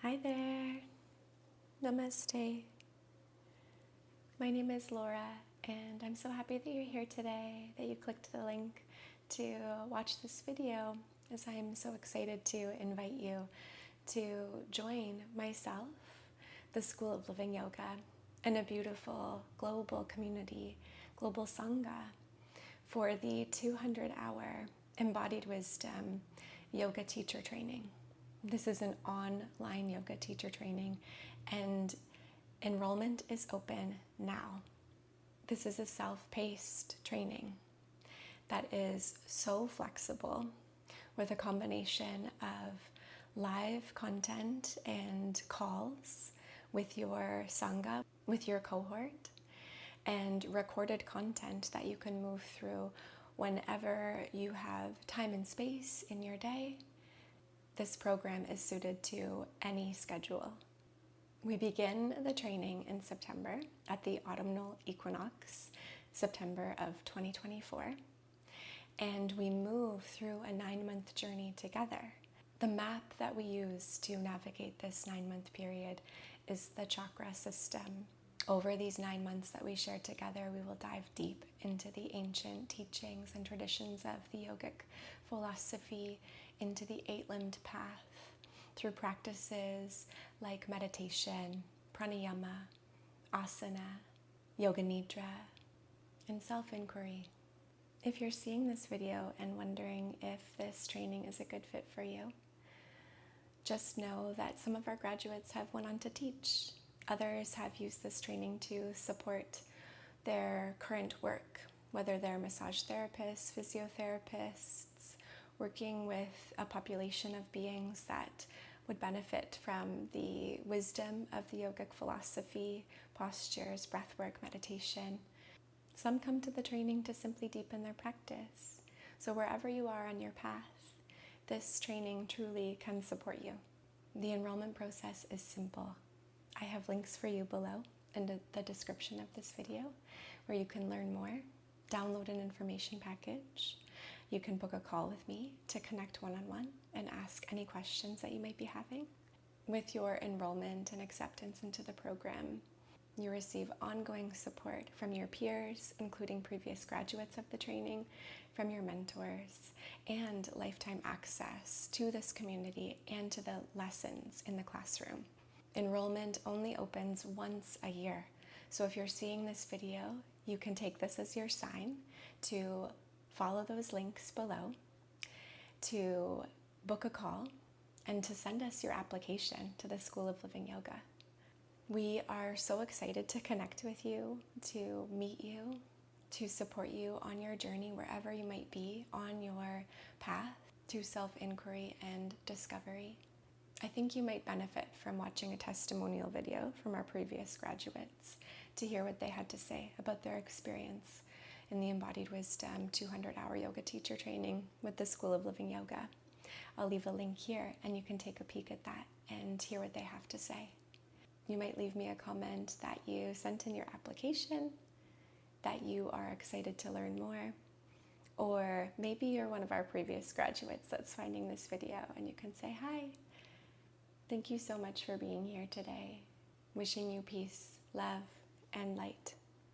Hi there, namaste. My name is Laura, and I'm so happy that you're here today, that you clicked the link to watch this video, as I'm so excited to invite you to join myself, the School of Living Yoga, and a beautiful global community, global Sangha, for the 200-hour Embodied Wisdom Yoga Teacher Training. This is an online yoga teacher training, and enrollment is open now. This is a self-paced training that is so flexible, with a combination of live content and calls with your Sangha, with your cohort, and recorded content that you can move through whenever you have time and space in your day. This program is suited to any schedule. We begin the training in September at the autumnal equinox, September of 2024, and we move through a 9-month journey together. The map that we use to navigate this 9-month period is the chakra system. Over these 9 months that we share together, we will dive deep into the ancient teachings and traditions of the yogic philosophy, into the 8-limbed path, through practices like meditation, pranayama, asana, yoga nidra, and self-inquiry. If you're seeing this video and wondering if this training is a good fit for you, just know that some of our graduates have went on to teach. Others have used this training to support their current work, whether they're massage therapists, physiotherapists, working with a population of beings that would benefit from the wisdom of the yogic philosophy, postures, breathwork, meditation. Some come to the training to simply deepen their practice. So wherever you are on your path, this training truly can support you. The enrollment process is simple. I have links for you below in the description of this video where you can learn more, download an information package. You can book a call with me to connect one-on-one and ask any questions that you might be having. With your enrollment and acceptance into the program, you receive ongoing support from your peers, including previous graduates of the training, from your mentors, and lifetime access to this community and to the lessons in the classroom. Enrollment only opens once a year. So if you're seeing this video, you can take this as your sign to follow those links below, to book a call, and to send us your application to the School of Living Yoga. We are so excited to connect with you, to meet you, to support you on your journey wherever you might be on your path to self-inquiry and discovery. I think you might benefit from watching a testimonial video from our previous graduates to hear what they had to say about their experience in the Embodied Wisdom 200-hour yoga teacher training with the School of Living Yoga. I'll leave a link here and you can take a peek at that and hear what they have to say. You might leave me a comment that you sent in your application, that you are excited to learn more, or maybe you're one of our previous graduates that's finding this video and you can say, hi, thank you so much for being here today. Wishing you peace, love, and light.